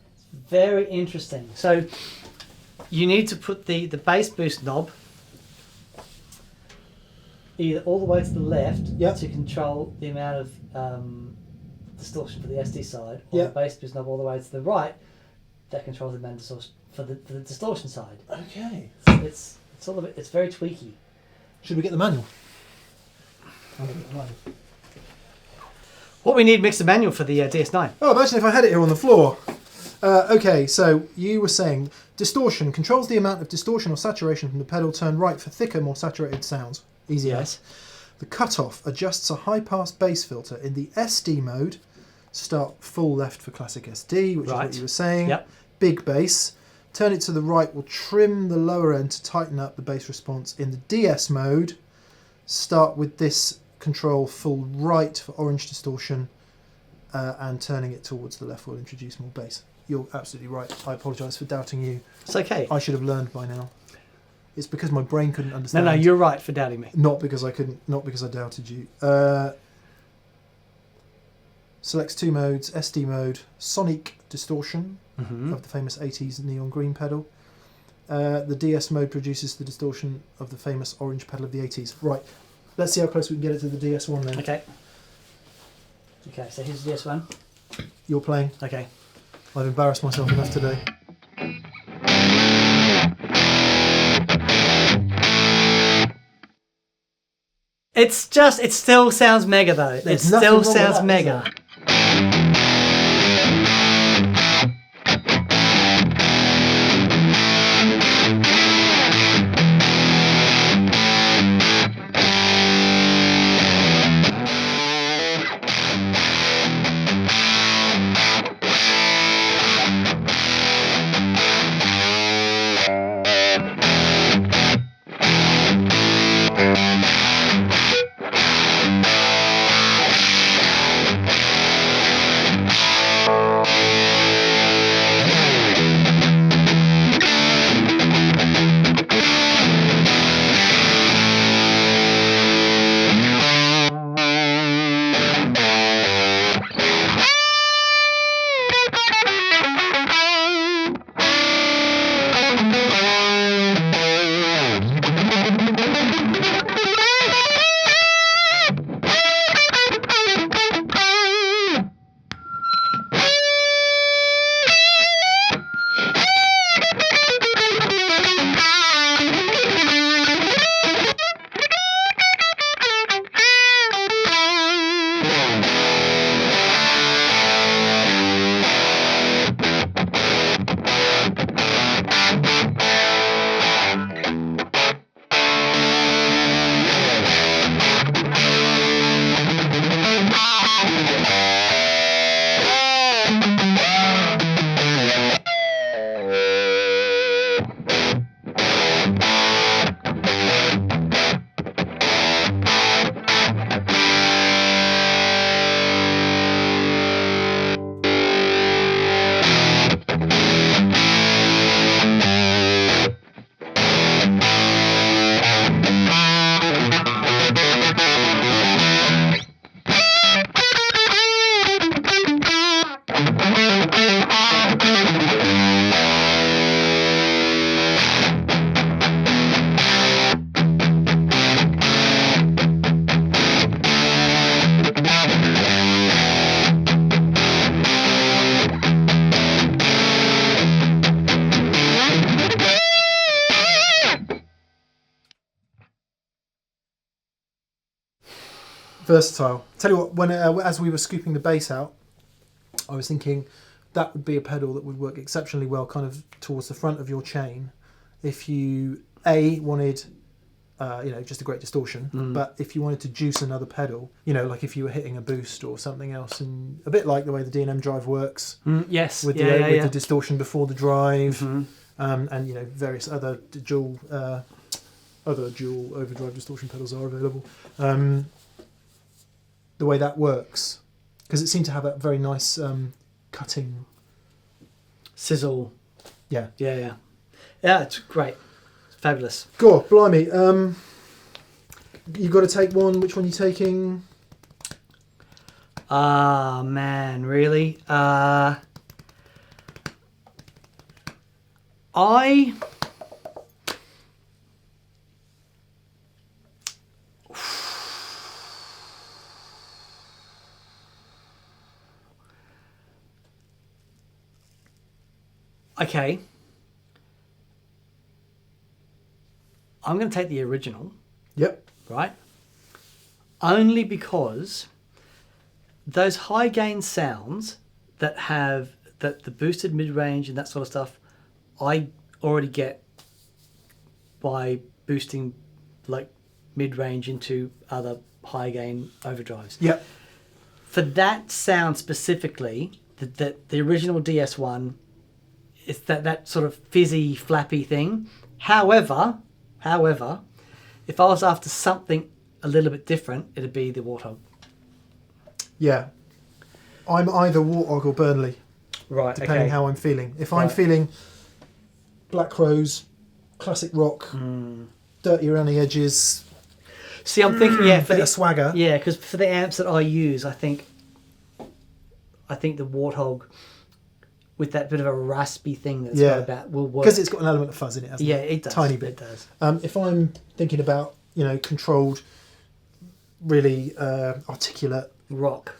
very interesting. So you need to put the bass boost knob either all the way to the left Yep. to control the amount of distortion for the SD side, or Yep. the bass boost knob all the way to the right that controls the amount of distortion for the distortion side. Okay. It's all a bit, it's very tweaky. Should we get the manual? I'm gonna get the manual. What we need mix the manual for the DS9. Oh, imagine if I had it here on the floor. Okay, so you were saying distortion controls the amount of distortion or saturation from the pedal. Turn right for thicker, more saturated sounds. Easy Yes. as. The cutoff adjusts a high-pass bass filter in the SD mode. Start full left for classic SD, which is Right. what you were saying. Yep. Big bass. Turn it to the right will trim the lower end to tighten up the bass response. In the DS mode, start with this control full right for orange distortion, and turning it towards the left will introduce more bass. You're absolutely right. I apologise for doubting you. It's okay. I should have learned by now. It's because my brain couldn't No, understand. no, you're right for doubting me. Not because I couldn't. Not because I doubted you. Selects 2 modes: SD mode, sonic distortion of the famous 80s neon green pedal. The DS mode produces the distortion of the famous orange pedal of the 80s. Right. Let's see how close we can get it to the DS1 then. Okay. Okay, so here's the DS1. You're playing. Okay. I've embarrassed myself enough today. It still sounds mega though. It still sounds mega. Versatile. Tell you what, when as we were scooping the bass out, I was thinking that would be a pedal that would work exceptionally well kind of towards the front of your chain if you wanted just a great distortion, but if you wanted to juice another pedal, like if you were hitting a boost or something else, and a bit like the way the D&M drive works. Yes. With the distortion before the drive, and various other dual overdrive distortion pedals are available. The way that works, because it seemed to have that very nice cutting sizzle. Yeah, it's great. It's fabulous. Go on, blimey. You've got to take one. Which one are you taking? Ah, man, really? Okay. I'm going to take the original. Yep. Right? Only because those high gain sounds that have the boosted mid-range and that sort of stuff, I already get by boosting like mid-range into other high gain overdrives. Yep. For that sound specifically, the original DS1, it's that sort of fizzy, flappy thing. However, if I was after something a little bit different, it'd be the Warthog. Yeah. I'm either Warthog or Burnley. Right, depending how I'm feeling. If I'm feeling Black Crowes, classic rock, dirty around the edges. See, I'm thinking, yeah, for bit the of swagger. Yeah, because for the amps that I use, I think the Warthog with that bit of a raspy thing that's got about will work. Because it's got an element of fuzz in it, hasn't it? Yeah, it does. Tiny bit. It does. If I'm thinking about, controlled, really articulate, Rock.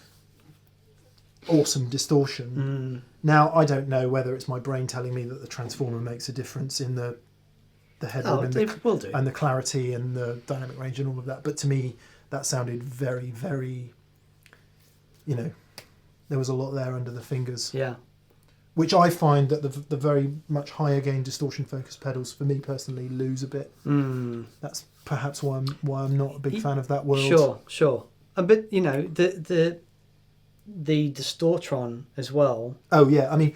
awesome distortion. Now, I don't know whether it's my brain telling me that the transformer makes a difference in the headroom it will do. and the clarity and the dynamic range and all of that. But to me, that sounded very, very, there was a lot there under the fingers. Yeah. Which I find that the very much higher gain distortion focused pedals, for me personally, lose a bit. That's perhaps why I'm not a big fan of that world. Sure. But the Distortron as well. Oh yeah, I mean,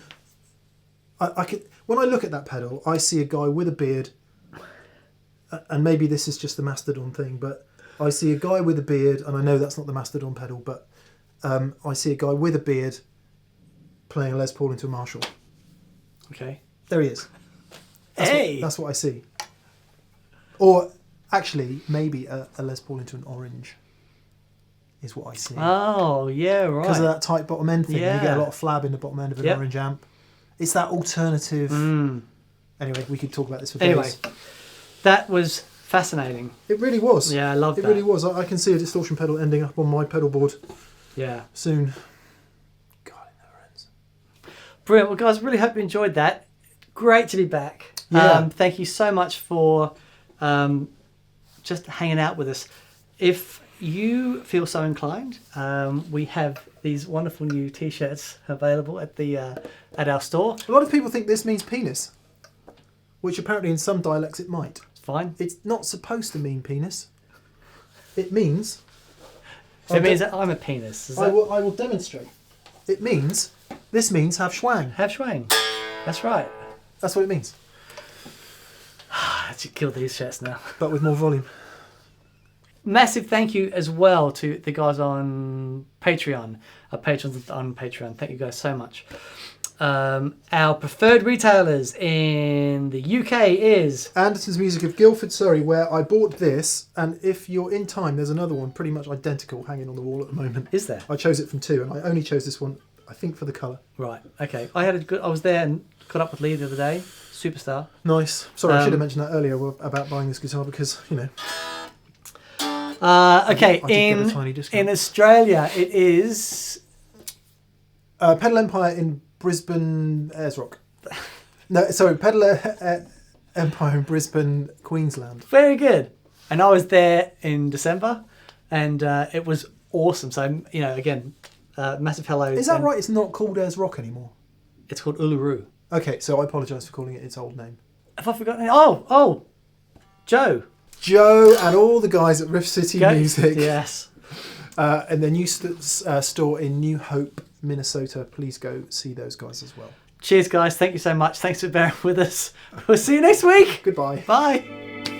I could, when I look at that pedal, I see a guy with a beard, and maybe this is just the Mastodon thing, but I see a guy with a beard, and I know that's not the Mastodon pedal, but I see a guy with a beard playing a Les Paul into a Marshall. Okay. There he is. That's what I see. Or actually, maybe a Les Paul into an orange is what I see. Oh, yeah, right. Because of that tight bottom end thing. Yeah. You get a lot of flab in the bottom end of an orange amp. It's that alternative. Anyway, we could talk about this for days. Anyway, that was fascinating. It really was. Yeah, I love that. It really was. I can see a distortion pedal ending up on my pedal board soon. God, it never ends. Brilliant. Well, guys, really hope you enjoyed that. Great to be back. Yeah. Thank you so much for just hanging out with us. If you feel so inclined, we have these wonderful new T-shirts available at our store. A lot of people think this means penis, which apparently in some dialects it might. It's fine. It's not supposed to mean penis. It means... It means that I'm a penis. I will demonstrate. This means have schwang. Have schwang. That's right. That's what it means. I should kill these shirts now. But with more volume. Massive thank you as well to the guys on Patreon, our patrons on Patreon. Thank you guys so much. Our preferred retailers in the UK is Anderton's Music of Guildford, Surrey, where I bought this, and if you're in time, there's another one pretty much identical hanging on the wall at the moment. Is there? I chose it from two, and I only chose this one, I think, for the colour. Right. Okay. I was there and caught up with Lee the other day. Superstar. Nice. Sorry, I should have mentioned that earlier about buying this guitar because okay. I did get a tiny discount. In Australia, it is Pedal Empire in Brisbane, Ayers Rock. No, sorry, Pedal Empire in Brisbane, Queensland. very good. And I was there in December, and it was awesome. So again, massive hello. Is that right? It's not called Ayers Rock anymore. It's called Uluru. Okay, so I apologise for calling it its old name. Have I forgotten? Oh, Joe and all the guys at Riff City Music. Yes. And their new store in New Hope, Minnesota. Please go see those guys as well. Cheers, guys. Thank you so much. Thanks for bearing with us. We'll see you next week. Goodbye. Bye.